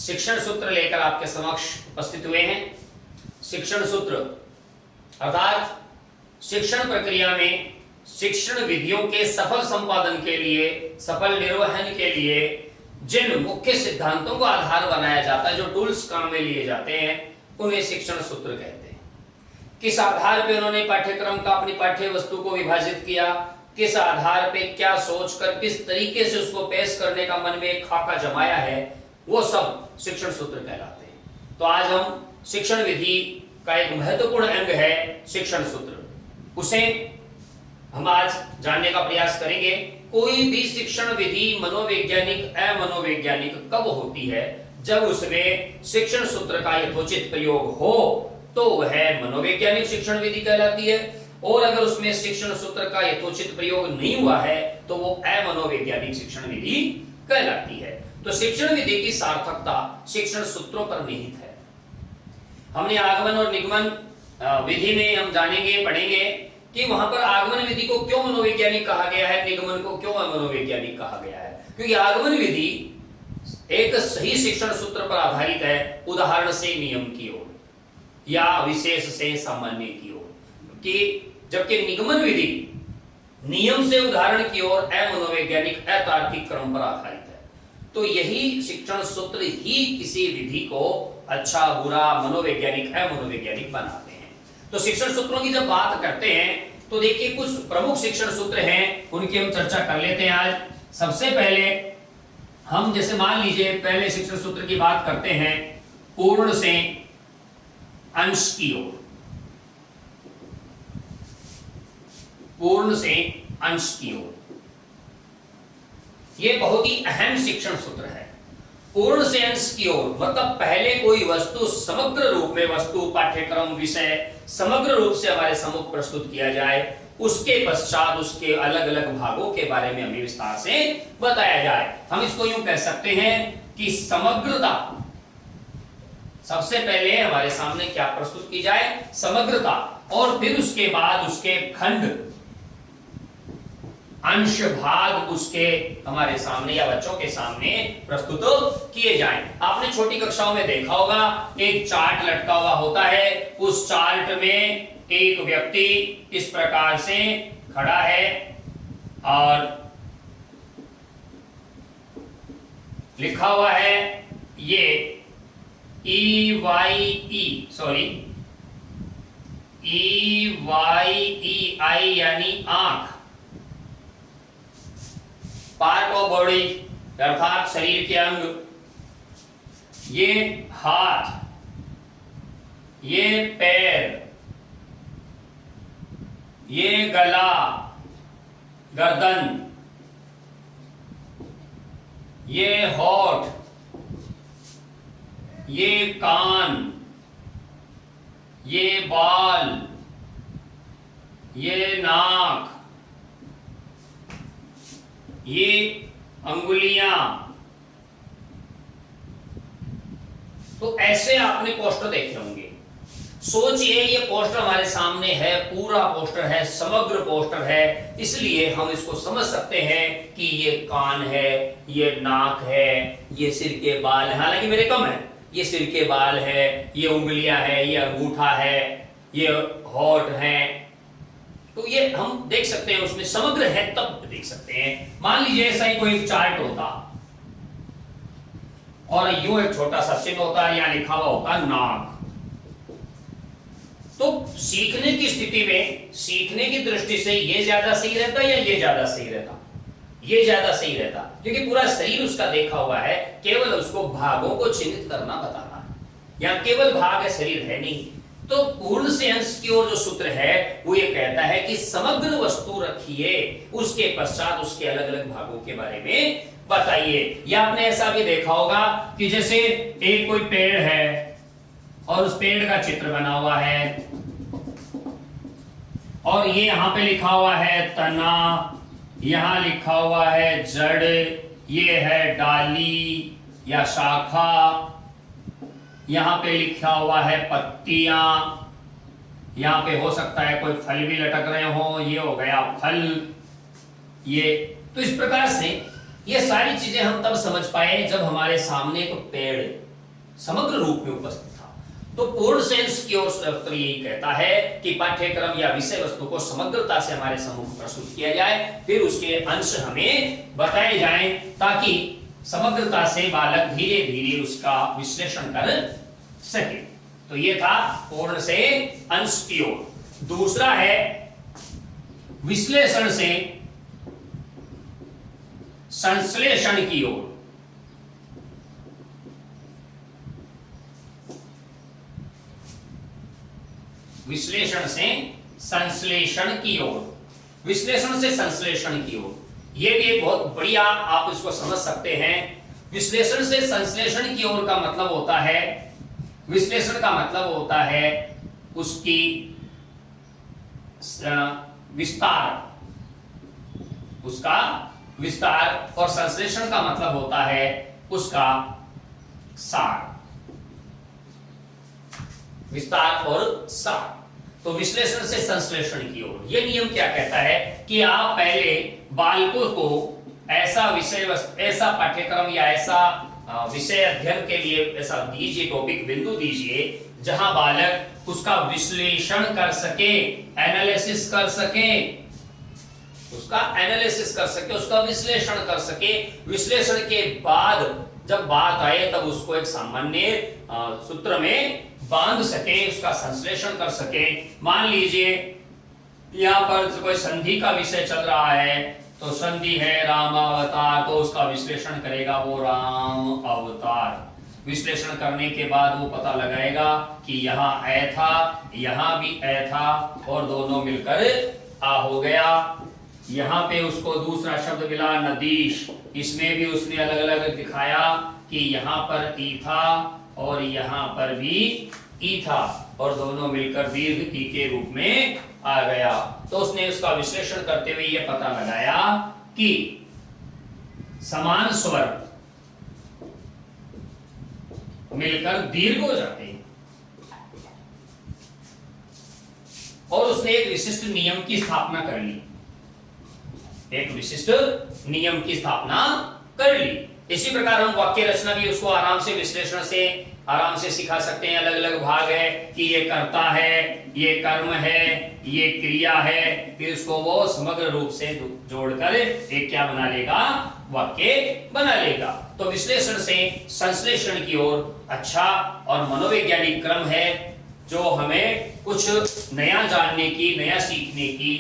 शिक्षण सूत्र लेकर आपके समक्ष उपस्थित हुए हैं। शिक्षण सूत्र अर्थात शिक्षण प्रक्रिया में शिक्षण विधियों के सफल संपादन के लिए, सफल निर्वहन के लिए जिन मुख्य सिद्धांतों को आधार बनाया जाता है, जो टूल्स काम में लिए जाते हैं, उन्हें शिक्षण सूत्र कहते हैं। किस आधार पे उन्होंने पाठ्यक्रम का, अपनी पाठ्य वस्तु को विभाजित किया, किस आधार पे क्या सोचकर किस तरीके से उसको पेश करने का मन में एक खाका जमाया है, वो सब शिक्षण सूत्र कहलाते हैं। तो आज हम शिक्षण विधि का एक महत्वपूर्ण अंग है शिक्षण सूत्र, उसे हम आज जानने का प्रयास करेंगे। कोई भी शिक्षण विधि मनोवैज्ञानिक, अमनोवैज्ञानिक कब होती है? जब उसमें शिक्षण सूत्र का यथोचित प्रयोग हो तो वह मनोवैज्ञानिक शिक्षण विधि कहलाती है, और अगर उसमें शिक्षण सूत्र का यथोचित प्रयोग नहीं हुआ है तो वो अमनोवैज्ञानिक शिक्षण विधि कहलाती है। तो शिक्षण विधि की सार्थकता शिक्षण सूत्रों पर निहित है। हमने आगमन और निगमन विधि में हम जानेंगे, पढ़ेंगे कि वहां पर आगमन विधि को क्यों मनोवैज्ञानिक कहा गया है, निगमन को क्यों अमनोवैज्ञानिक कहा गया है। क्योंकि आगमन विधि एक सही शिक्षण सूत्र पर आधारित है, उदाहरण से नियम की ओर या विशेष से सामान्य की ओर, कि जबकि निगमन विधि नियम से उदाहरण की ओर, अमनोवैज्ञानिक अतार्किक क्रम पर आधारित है। तो यही शिक्षण सूत्र ही किसी विधि को अच्छा, बुरा, मनोवैज्ञानिक, अमनोवैज्ञानिक बनाते हैं। तो शिक्षण सूत्रों की जब बात करते हैं तो देखिए कुछ प्रमुख शिक्षण सूत्र हैं, उनकी हम चर्चा कर लेते हैं आज। सबसे पहले हम जैसे मान लीजिए पहले शिक्षण सूत्र की बात करते हैं पूर्ण से अंश की ओर, पूर्ण से अंश की ओर, यह बहुत ही अहम शिक्षण सूत्र है। पूर्ण से अंश की ओर मतलब पहले कोई वस्तु समग्र रूप में, वस्तु, पाठ्यक्रम, विषय समग्र रूप से हमारे सम्मुख प्रस्तुत किया जाए, उसके पश्चात उसके अलग अलग भागों के बारे में हमें विस्तार से बताया जाए। हम इसको यूं कह सकते हैं कि समग्रता, सबसे पहले हमारे सामने क्या प्रस्तुत की जाए, समग्रता, और फिर उसके बाद उसके खंड, अंश, भाग उसके हमारे सामने या बच्चों के सामने प्रस्तुत किए जाएं। आपने छोटी कक्षाओं में देखा होगा, एक चार्ट लटका हुआ होता है, उस चार्ट में एक व्यक्ति इस प्रकार से खड़ा है और लिखा हुआ है ये EYEI यानी आंख, पार्ट ऑफ बॉडी अर्थात शरीर के अंग, ये हाथ, ये पैर, ये गला, गर्दन, ये होठ, ये कान, ये बाल, ये नाक, ये अंगुलियां। तो ऐसे आपने पोस्टर देखे होंगे। सोचिए ये पोस्टर हमारे सामने है, पूरा पोस्टर है, समग्र पोस्टर है, इसलिए हम इसको समझ सकते हैं कि ये कान है, ये नाक है, ये सिर के बाल है, हालांकि मेरे कम है, ये सिर के बाल है, ये उंगलियां है, ये अंगूठा है, ये होठ है। तो ये हम देख सकते हैं, उसमें समग्र है तब देख सकते हैं। मान लीजिए ऐसा ही कोई चार्ट होता और यूं एक छोटा सा चिन्ह होता है, यहां लिखा हुआ होता नाक। तो सीखने की स्थिति में, सीखने की दृष्टि से ये ज्यादा सही रहता या ये ज्यादा सही रहता? ये ज्यादा सही रहता, क्योंकि पूरा शरीर उसका देखा हुआ है, केवल उसको भागों को चिन्हित करना बताना, यहां केवल भाग है, शरीर है नहीं। तो पूर्ण से अंश की ओर जो सूत्र है वो ये कहता है कि समग्र वस्तु रखिए, उसके पश्चात उसके अलग अलग भागों के बारे में बताइए। या आपने ऐसा भी देखा होगा कि जैसे एक कोई पेड़ है और उस पेड़ का चित्र बना हुआ है और ये यहां पे लिखा हुआ है तना, यहां लिखा हुआ है जड़, ये है डाली या शाखा, यहां पे लिखा हुआ है पत्तियां, यहां पे हो सकता है कोई फल भी लटक रहे हो, ये हो गया फल, ये। तो इस प्रकार से ये सारी चीजें हम तब समझ पाए जब हमारे सामने एक पेड़ समग्र रूप में उपस्थित था। तो पूर्ण सेंस की ओर उत्तर यही कहता है कि पाठ्यक्रम या विषय वस्तु को समग्रता से हमारे सम्मुख प्रस्तुत किया जाए, फिर उसके अंश हमें बताए जाएं, ताकि समग्रता से बालक धीरे धीरे उसका विश्लेषण कर सके। तो ये था पूर्ण से अंश की ओर। दूसरा है विश्लेषण से संश्लेषण की ओर। विश्लेषण से संश्लेषण की ओर, विश्लेषण से संश्लेषण की ओर, यह भी एक बहुत बढ़िया, आप इसको समझ सकते हैं। विश्लेषण से संश्लेषण की ओर का मतलब होता है, विश्लेषण का मतलब होता है उसकी विस्तार, उसका विस्तार, और संश्लेषण का मतलब होता है उसका सार, विस्तार और सार। तो विश्लेषण से संश्लेषण की ओर यह नियम क्या कहता है कि आप पहले बालकों को ऐसा विषय, ऐसा पाठ्यक्रम या ऐसा विषय अध्ययन के लिए ऐसा दीजिए, टॉपिक बिंदु दीजिए जहां बालक उसका विश्लेषण कर सके, एनालिसिस कर सके, उसका एनालिसिस कर सके, उसका विश्लेषण कर सके। विश्लेषण के बाद जब बात आए तब उसको एक सामान्य सूत्र में बांध सके, उसका संश्लेषण कर सके। मान लीजिए यहाँ पर कोई संधि का विषय चल रहा है, तो संधि है रामावतार, तो उसका विश्लेषण करेगा वो राम अवतार। विश्लेषण करने के बाद वो पता लगाएगा कि यहाँ ए था, यहाँ भी ए था, और दोनों मिलकर आ हो गया। यहाँ पे उसको दूसरा शब्द मिला नदीश, इसमें भी उसने अलग अलग दिखाया कि यहाँ पर ई था और यहाँ पर भी ई था, और दोनों मिलकर दीर्घ ई के रूप में आ गया। तो उसने उसका विश्लेषण करते हुए यह पता लगाया कि समान स्वर मिलकर दीर्घ हो जाते हैं, और उसने एक विशिष्ट नियम की स्थापना कर ली, एक विशिष्ट नियम की स्थापना कर ली। इसी प्रकार हम वाक्य रचना भी उसको आराम से विश्लेषण से आराम से सिखा सकते हैं। अलग अलग भाग है कि ये कर्ता है, ये कर्म है, ये क्रिया है, फिर उसको वो समग्र रूप से जोड़कर एक क्या बना लेगा, वाक्य बना लेगा। तो विश्लेषण से संश्लेषण की ओर अच्छा और मनोवैज्ञानिक क्रम है, जो हमें कुछ नया जानने की, नया सीखने की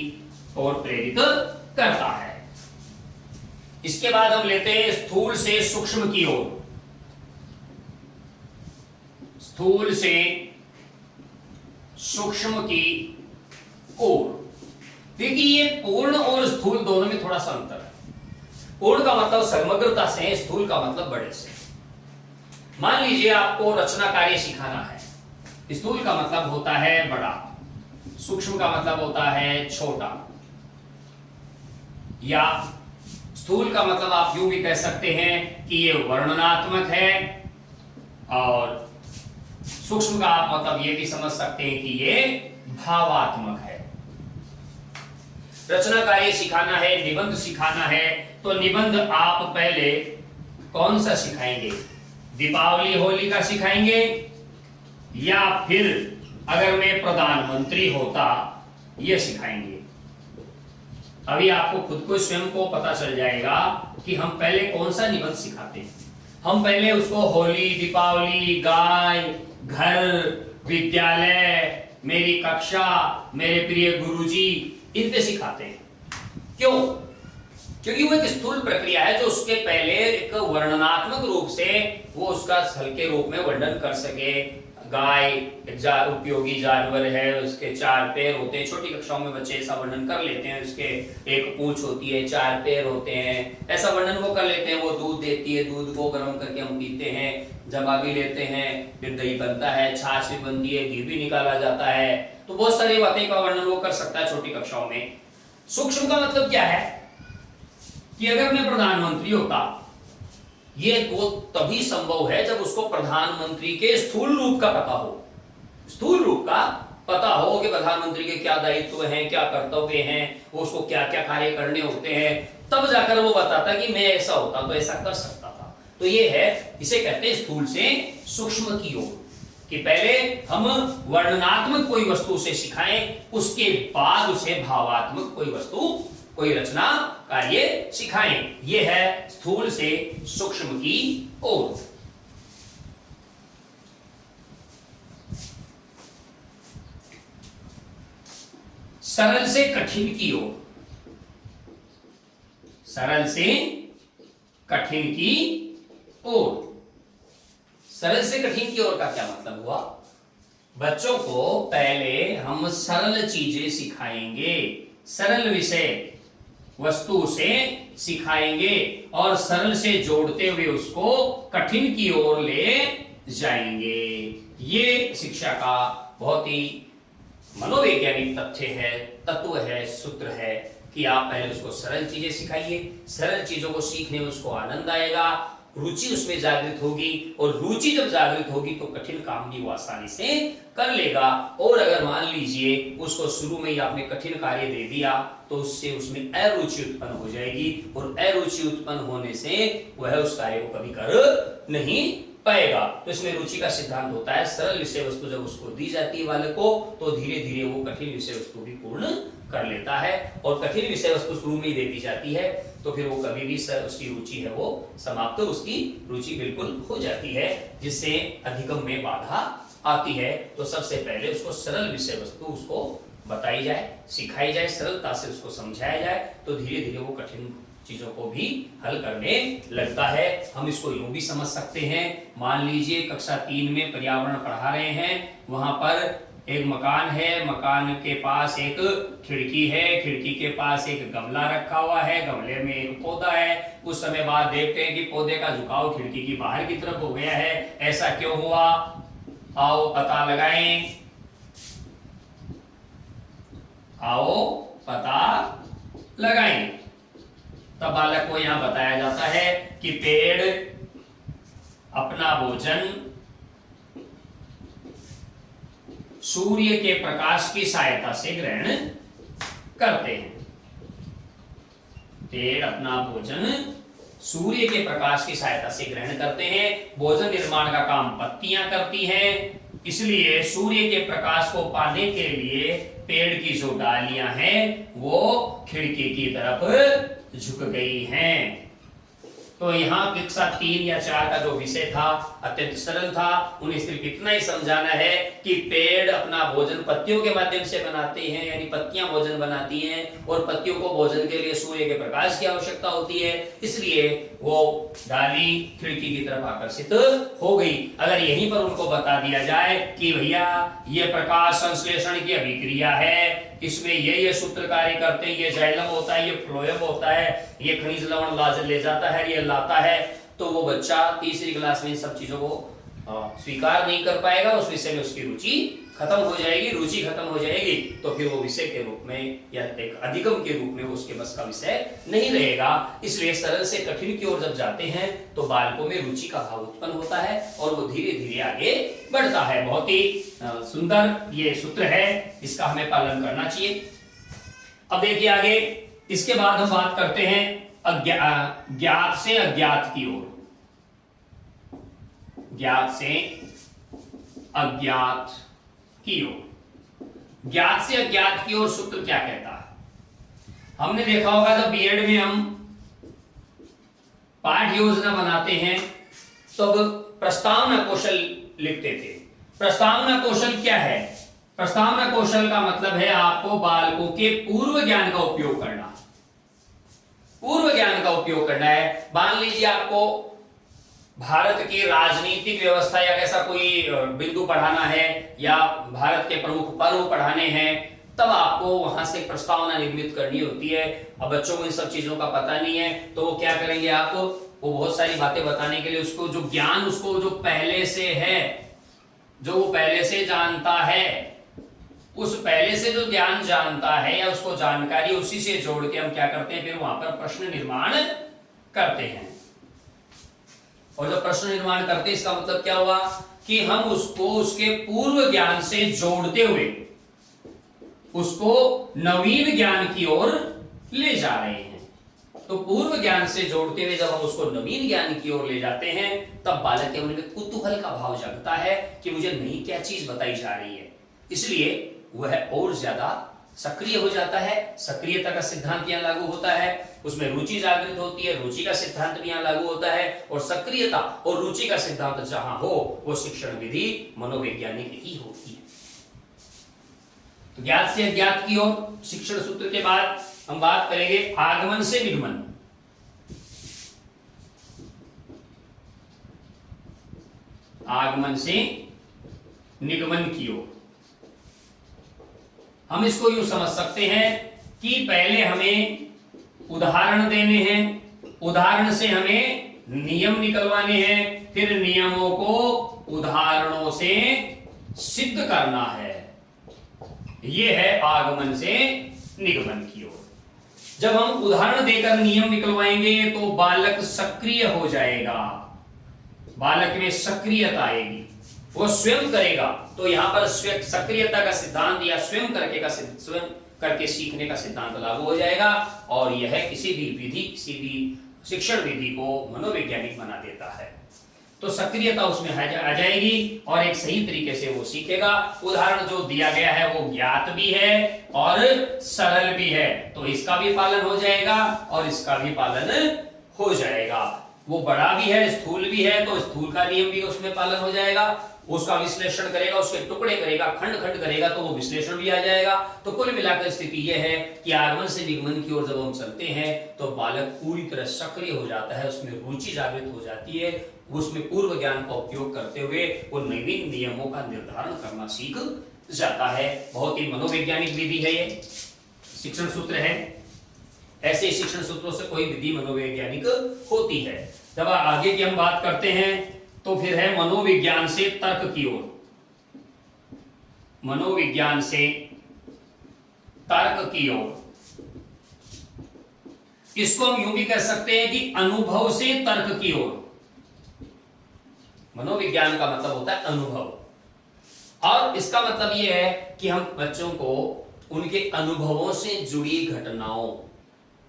ओर प्रेरित करता है। इसके बाद हम लेते हैं स्थूल से सूक्ष्म की ओर। स्थूल से सूक्ष्म की ओर। देखिए ये पूर्ण और स्थूल दोनों में थोड़ा सा अंतर है। पूर्ण का मतलब समग्रता से, स्थूल का मतलब बड़े से। मान लीजिए आपको रचना कार्य सिखाना है, स्थूल का मतलब होता है बड़ा, सूक्ष्म का मतलब होता है छोटा, या स्थूल का मतलब आप यूं भी कह सकते हैं कि ये वर्णनात्मक है, और सूक्ष्म का आप मतलब ये भी समझ सकते हैं कि ये भावात्मक है। रचना कार्य सिखाना है, निबंध सिखाना है, तो निबंध आप पहले कौन सा सिखाएंगे, दीपावली होली का सिखाएंगे, या फिर अगर मैं प्रधानमंत्री होता ये सिखाएंगे। अभी आपको खुद को स्वयं को पता चल जाएगा कि हम पहले कौन सा निबंध सिखाते हैं। हम पहले उसको होली, दीपावली, गाय, घर, विद्यालय, मेरी कक्षा, मेरे प्रिय गुरुजी, इन पे सिखाते हैं। क्यों? क्योंकि वो एक स्थूल प्रक्रिया है, जो उसके पहले एक वर्णनात्मक रूप से वो उसका हल्के रूप में वर्णन कर सके। गाय उपयोगी जानवर है, उसके 4 पैर होते हैं। छोटी कक्षाओं में बच्चे ऐसा वर्णन कर लेते हैं। उसके एक पूंछ होती है, 4 पैर होते हैं, ऐसा वर्णन वो कर लेते हैं। वो दूध देती है, दूध को गर्म करके हम पीते हैं, जमा भी लेते हैं, फिर दही बनता है, छाछ भी बनती है, घी भी निकाला जाता है। तो बहुत सारी बातें का वर्णन वो कर सकता है छोटी कक्षाओं में। सूक्ष्म का मतलब क्या है कि अगर मैं प्रधानमंत्री होता, ये वो तभी संभव है जब उसको प्रधानमंत्री के स्थूल रूप का पता हो। स्थूल रूप का पता हो कि प्रधानमंत्री के क्या दायित्व हैं, क्या कर्तव्य हैं, वो उसको क्या क्या कार्य करने होते हैं, तब जाकर वो बताता कि मैं ऐसा होता तो ऐसा कर सकता था। तो ये है, इसे कहते हैं स्थूल से सूक्ष्म की ओर, कि पहले हम वर्णनात्मक कोई वस्तु से सिखाएं, उसके बाद उसे भावात्मक कोई वस्तु, कोई रचना कार्य सिखाएं। ये है स्थूल से सूक्ष्म की ओर। सरल से कठिन की ओर, सरल से कठिन की ओर। सरल से कठिन की ओर का क्या मतलब हुआ? बच्चों को पहले हम सरल चीजें सिखाएंगे, सरल विषय वस्तु से सिखाएंगे और सरल से जोड़ते हुए उसको कठिन की ओर ले जाएंगे। ये शिक्षा का बहुत ही मनोवैज्ञानिक तथ्य है, तत्व है, सूत्र है कि आप पहले उसको सरल चीजें सिखाइए, सरल चीजों को सीखने में उसको आनंद आएगा, रुचि उसमें जागृत होगी, और रुचि जब जागृत होगी तो कठिन काम भी वो आसानी से कर लेगा। और अगर मान लीजिए उसको शुरू में ही आपने कठिन कार्य दे दिया तो उससे उसमें अरुचि उत्पन्न हो जाएगी, और अरुचि उत्पन्न होने से वह उस कार्य को कभी कर नहीं पाएगा। तो इसमें रुचि का सिद्धांत होता है, सरल विषय वस्तु जब उसको दी जाती है बालक को, तो धीरे धीरे वो कठिन विषय वस्तु भी पूर्ण कर लेता है। और कठिन विषय वस्तु शुरू में ही दे दी जाती है तो फिर वो कभी भी उसकी रुचि है वो समाप्त, उसकी रुचि बिल्कुल हो जाती है, जिससे अधिगम में बाधा आती है। तो सबसे पहले उसको सरल विषय वस्तु उसको बताई जाए, सिखाई जाए, सरलता से उसको समझाया जाए, तो धीरे धीरे वो कठिन चीजों को भी हल करने लगता है। हम इसको यूं भी समझ सकते हैं, मान लीजिए कक्षा 3 में पर्यावरण पढ़ा रहे हैं, वहां पर एक मकान है, मकान के पास एक खिड़की है, खिड़की के पास एक गमला रखा हुआ है, गमले में एक पौधा है। कुछ समय बाद देखते हैं कि पौधे का झुकाव खिड़की की बाहर की तरफ हो गया है, ऐसा क्यों हुआ? आओ पता लगाएं, आओ पता लगाएं। तब बालक को यहां बताया जाता है कि पेड़ अपना भोजन सूर्य के प्रकाश की सहायता से ग्रहण करते हैं। पेड़ अपना भोजन सूर्य के प्रकाश की सहायता से ग्रहण करते हैं। भोजन निर्माण का काम पत्तियां करती हैं, इसलिए सूर्य के प्रकाश को पाने के लिए पेड़ की जो डालियां हैं वो खिड़की की तरफ झुक गई हैं। तो यहाँ कक्षा 3 या 4 का जो विषय था अत्यंत सरल था। उन्हें सिर्फ इतना ही समझाना है कि पेड़ अपना भोजन पत्तियों के माध्यम से बनाते हैं, यानी पत्तियां भोजन बनाती हैं, और पत्तियों को भोजन के लिए सूर्य के प्रकाश की आवश्यकता होती है, इसलिए वो डाली खिड़की की तरफ आकर्षित हो गई। अगर यहीं पर उनको बता दिया जाए कि भैया ये प्रकाश संश्लेषण की अभिक्रिया है, इसमें ये सूत्र कार्य करते हैं, ये जाइलम होता है, ये फ्लोएम होता है, ये खनिज लवण ले जाता है, ये लाता है, तो वो बच्चा तीसरी क्लास में इन सब चीजों को स्वीकार नहीं कर पाएगा, उस विषय में उसकी रुचि खत्म हो जाएगी। रुचि खत्म हो जाएगी तो फिर वो विषय के रूप में या एक अधिगम के रूप में उसके बस का विषय नहीं रहेगा। इसलिए सरल से कठिन की ओर जब जाते हैं तो बालकों में रुचि का भाव उत्पन्न होता है और वो धीरे धीरे आगे बढ़ता है। बहुत ही सुंदर ये सूत्र है, इसका हमें पालन करना चाहिए। अब देखिए आगे, इसके बाद हम बात करते हैं ज्ञात से अज्ञात की ओर। ज्ञात से अज्ञात की ओर। ज्ञात से अज्ञात की ओर सूत्र क्या कहता है? हमने देखा होगा जब बीएड में हम पाठ योजना बनाते हैं तो प्रस्तावना कौशल लिखते थे। प्रस्तावना कौशल क्या है? प्रस्तावना कौशल का मतलब है आपको बालकों के पूर्व ज्ञान का उपयोग करना। पूर्व ज्ञान का उपयोग करना है। मान लीजिए आपको भारत की राजनीतिक व्यवस्था या ऐसा कोई बिंदु पढ़ाना है या भारत के प्रमुख पर्व पढ़ाने हैं, तब आपको वहां से प्रस्तावना निर्मित करनी होती है। अब बच्चों को इन सब चीजों का पता नहीं है तो वो क्या करेंगे, आपको वो बहुत सारी बातें बताने के लिए उसको जो ज्ञान उसको जो पहले से है, जो वो पहले से जानता है, उस पहले से जो ज्ञान जानता है या उसको जानकारी उसी से जोड़ के हम क्या करते हैं, फिर वहां पर प्रश्न निर्माण करते हैं। और जब प्रश्न निर्माण करते हैं इसका मतलब क्या हुआ कि हम उसको उसके पूर्व ज्ञान से जोड़ते हुए उसको नवीन ज्ञान की ओर ले जा रहे हैं। तो पूर्व ज्ञान से जोड़ते हुए जब हम उसको नवीन ज्ञान की ओर ले जाते हैं, तब बालक के मन में कुतूहल का भाव जगता है कि मुझे नई क्या चीज बताई जा रही है, इसलिए वह और ज्यादा सक्रिय हो जाता है। सक्रियता का सिद्धांत यहाँ लागू होता है, उसमें रुचि जागृत होती है, रुचि का सिद्धांत भी यहाँ लागू होता है, और सक्रियता और रुचि का सिद्धांत जहां हो वो शिक्षण विधि मनोवैज्ञानिक ही होती है। तो ज्ञात से अज्ञात की ओर शिक्षण सूत्र के बाद हम बात करेंगे आगमन से निगमन। आगमन से निगमन की ओर हम इसको यूं समझ सकते हैं कि पहले हमें उदाहरण देने हैं, उदाहरण से हमें नियम निकलवाने हैं, फिर नियमों को उदाहरणों से सिद्ध करना है। यह है आगमन से निगमन की ओर। जब हम उदाहरण देकर नियम निकलवाएंगे तो बालक सक्रिय हो जाएगा, बालक में सक्रियता आएगी, वो स्वयं करेगा। तो यहां पर सक्रियता का सिद्धांत या स्वयं करके सीखने का सिद्धांत लागू हो जाएगा, और यह किसी भी विधि, किसी भी शिक्षण विधि को मनोवैज्ञानिक बना देता है। तो सक्रियता उसमें आ जाएगी और एक सही तरीके से वो सीखेगा। उदाहरण जो दिया गया है वो ज्ञात भी है और सरल भी है, तो इसका भी पालन हो जाएगा और इसका भी पालन हो जाएगा। वो बड़ा भी है, स्थूल भी है, तो स्थूल का नियम भी उसमें पालन हो जाएगा। उसका विश्लेषण करेगा, उसके टुकड़े करेगा, खंड खंड करेगा, तो वो विश्लेषण भी आ जाएगा। तो कुल मिलाकर स्थिति यह है कि आगमन से निगमन की ओर जब हम चलते हैं तो बालक पूरी तरह सक्रिय हो जाता है, उसमें रुचि जागृत हो जाती है, उसमें पूर्व ज्ञान का उपयोग करते हुए वो नवीन नियमों का निर्धारण करना सीख जाता है। बहुत ही मनोवैज्ञानिक विधि है, ये शिक्षण सूत्र है। ऐसे शिक्षण सूत्रों से कोई विधि मनोवैज्ञानिक होती है। जब आगे की हम बात करते हैं तो फिर है मनोविज्ञान से तर्क की ओर। मनोविज्ञान से तर्क की ओर, इसको हम यूं भी कह सकते हैं कि अनुभव से तर्क की ओर। मनोविज्ञान का मतलब होता है अनुभव, और इसका मतलब यह है कि हम बच्चों को उनके अनुभवों से जुड़ी घटनाओं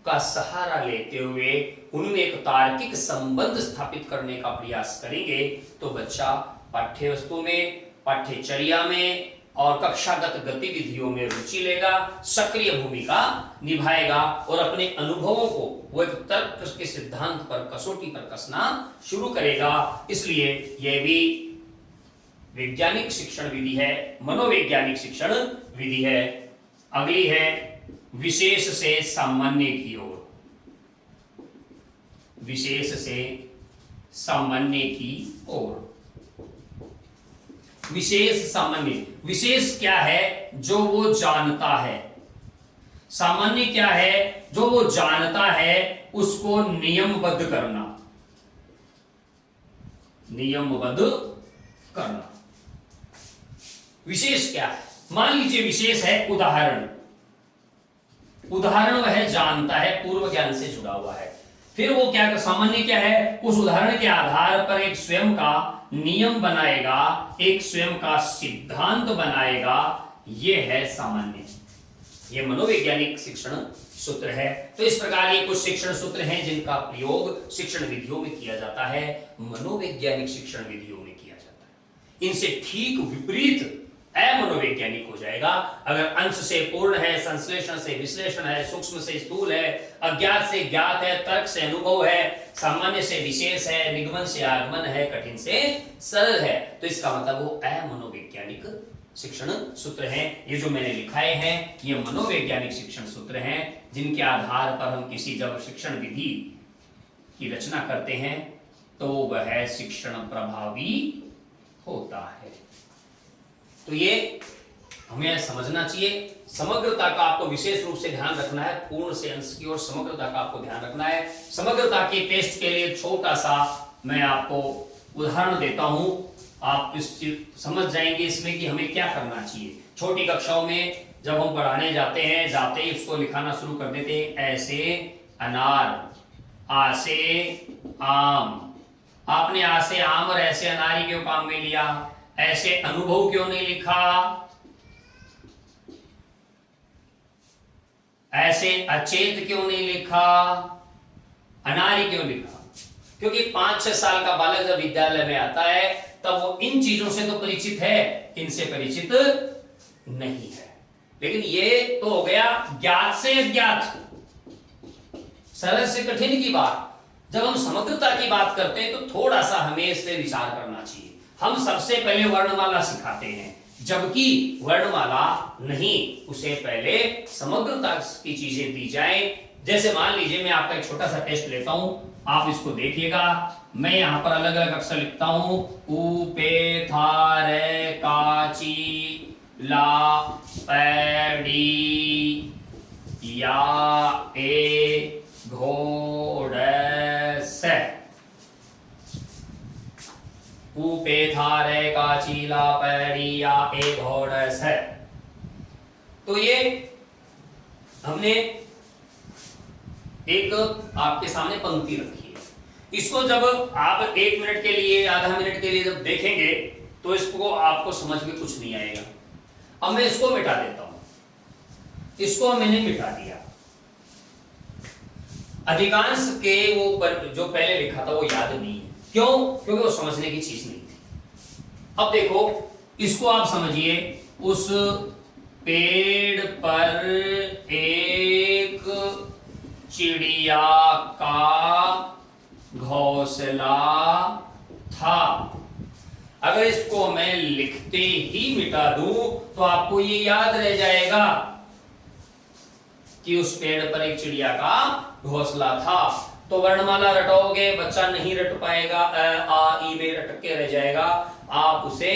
का सहारा लेते हुए उनमें एक तार्किक संबंध स्थापित करने का प्रयास करेंगे, तो बच्चा पाठ्य वस्तु में, पाठ्यचर्या में और कक्षागत गतिविधियों में रुचि लेगा, सक्रिय भूमिका निभाएगा और अपने अनुभवों को वो एक तर्क के सिद्धांत पर, कसौटी पर कसना शुरू करेगा। इसलिए यह भी वैज्ञानिक शिक्षण विधि है, मनोवैज्ञानिक शिक्षण विधि है। अगली है विशेष से सामान्य की ओर। विशेष से सामान्य की ओर। विशेष सामान्य, विशेष क्या है? जो वो जानता है। सामान्य क्या है? जो वो जानता है उसको नियमबद्ध करना, नियमबद्ध करना। विशेष क्या है? मान लीजिए विशेष है उदाहरण। उदाहरण वह जानता है, पूर्व ज्ञान से जुड़ा हुआ है। फिर वो क्या, सामान्य क्या है? उस उदाहरण के आधार पर एक स्वयं का नियम बनाएगा, एक स्वयं का सिद्धांत बनाएगा। यह है सामान्य। यह मनोवैज्ञानिक शिक्षण सूत्र है। तो इस प्रकार ये कुछ शिक्षण सूत्र हैं जिनका प्रयोग शिक्षण विधियों में किया जाता है, मनोवैज्ञानिक शिक्षण विधियों में किया जाता है। इनसे ठीक विपरीत अमनोवैज्ञानिक हो जाएगा। अगर अंश से पूर्ण है, संश्लेषण से विश्लेषण है, सूक्ष्म से स्थूल है, अज्ञात से ज्ञात है, तर्क से अनुभव है, सामान्य से विशेष है, निगमन से आगमन है, कठिन से सरल है, तो इसका मतलब वो अमनोवैज्ञानिक शिक्षण सूत्र हैं। ये जो मैंने लिखाए हैं ये मनोवैज्ञानिक शिक्षण सूत्र हैं, जिनके आधार पर हम किसी जब शिक्षण विधि की रचना करते हैं तो वह शिक्षण प्रभावी होता है। तो ये हमें समझना चाहिए। समग्रता का आपको विशेष रूप से ध्यान रखना है, पूर्ण से अंश की और समग्रता का आपको ध्यान रखना है। समग्रता के टेस्ट के लिए छोटा सा मैं आपको उदाहरण देता हूं, आप इस समझ जाएंगे इसमें कि हमें क्या करना चाहिए। छोटी कक्षाओं में जब हम पढ़ाने जाते हैं, जाते ही उसको लिखाना शुरू कर देते हैं, ऐसे अनार, आ से आम। आपने आ से आम और ऐसे अनारी क्यों काम में लिया? ऐसे अनुभव क्यों नहीं लिखा? ऐसे अचेत क्यों नहीं लिखा? अनारी क्यों लिखा? क्योंकि 5-6 साल का बालक जब विद्यालय में आता है तब वो इन चीजों से तो परिचित है, इनसे परिचित नहीं है। लेकिन ये तो हो गया ज्ञात से अज्ञात, सरल से कठिन की बात। जब हम समग्रता की बात करते हैं तो थोड़ा सा हमें इस पे विचार करना चाहिए। हम सबसे पहले वर्णमाला सिखाते हैं, जबकि वर्णमाला नहीं, उसे पहले समग्रता की चीजें दी जाए। जैसे मान लीजिए मैं आपका एक छोटा सा टेस्ट लेता हूं, आप इसको देखिएगा। मैं यहां पर अलग अलग अक्षर लिखता हूं, उ पे था रे का ची ला पै डी या ए घोड़ से। उ पे था रे का ची ला पै डी या ए घोड़ से। तो ये हमने एक आपके सामने पंक्ति रखी है। इसको जब आप 1 मिनट के लिए, आधा मिनट के लिए जब देखेंगे तो इसको आपको समझ में कुछ नहीं आएगा। अब मैं इसको मिटा देता हूं, इसको मैंने मिटा दिया। अधिकांश के वो जो पहले लिखा था वो याद नहीं है। क्यों? क्योंकि वो समझने की चीज नहीं थी। अब देखो इसको आप समझिए, उस पेड़ पर एक चिड़िया का घोंसला था। अगर इसको मैं लिखते ही मिटा दूं तो आपको ये याद रह जाएगा कि उस पेड़ पर एक चिड़िया का घोंसला था। तो वर्णमाला रटोगे, बच्चा नहीं रट पाएगा, अ आ ई में रट के रह जाएगा। आप उसे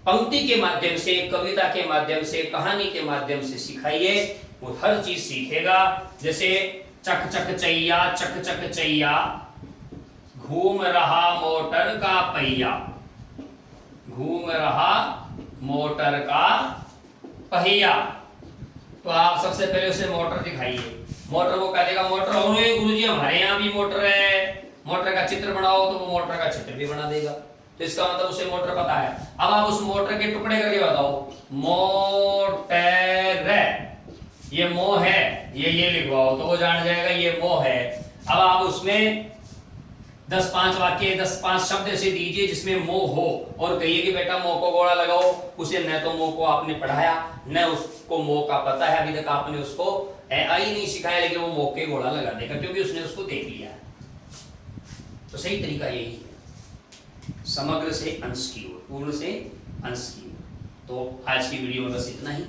पंक्ति के माध्यम से, कविता के माध्यम से, कहानी के माध्यम से सिखाइए, वो हर चीज सीखेगा। जैसे चक चक चैया, चक चक चैया, घूम रहा मोटर का पहिया, घूम रहा मोटर का पहिया। तो आप सबसे पहले उसे मोटर दिखाइए। मोटर को कह देगा मोटर, अरे गुरुजी हमारे यहाँ भी मोटर है, मोटर का चित्र बनाओ, तो वो मोटर का चित्र भी बना देगा। तो इसका मतलब उसे मोटर पता है। अब आप उस मोटर के टुकड़े करके बताओ, मोटर, ये मोह है, ये लिखवाओ, तो वो जान जाएगा ये मोह है। अब आप उसमें 10-5 वाक्य, 10-5 शब्द ऐसे दीजिए जिसमें मोह हो, और कहिए कि बेटा मोह को गोला लगाओ। उसे न तो मोह को आपने पढ़ाया, न उसको मोह का पता है, अभी तक आपने उसको आई नहीं सिखाया, लेकिन वो मोह के गोला लगा देगा क्योंकि उसने उसको देख लिया है। तो सही तरीका यही है, समग्र से अंश की ओर, पूर्ण से अंश की ओर। तो आज की वीडियो में बस इतना ही।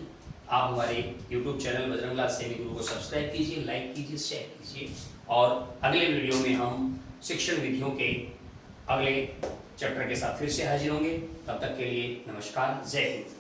आप हमारे YouTube चैनल बजरंग लाल सेवी गुरु को सब्सक्राइब कीजिए, लाइक कीजिए, शेयर कीजिए, और अगले वीडियो में हम शिक्षण विधियों के अगले चैप्टर के साथ फिर से हाजिर होंगे। तब तक के लिए नमस्कार, जय हिंद।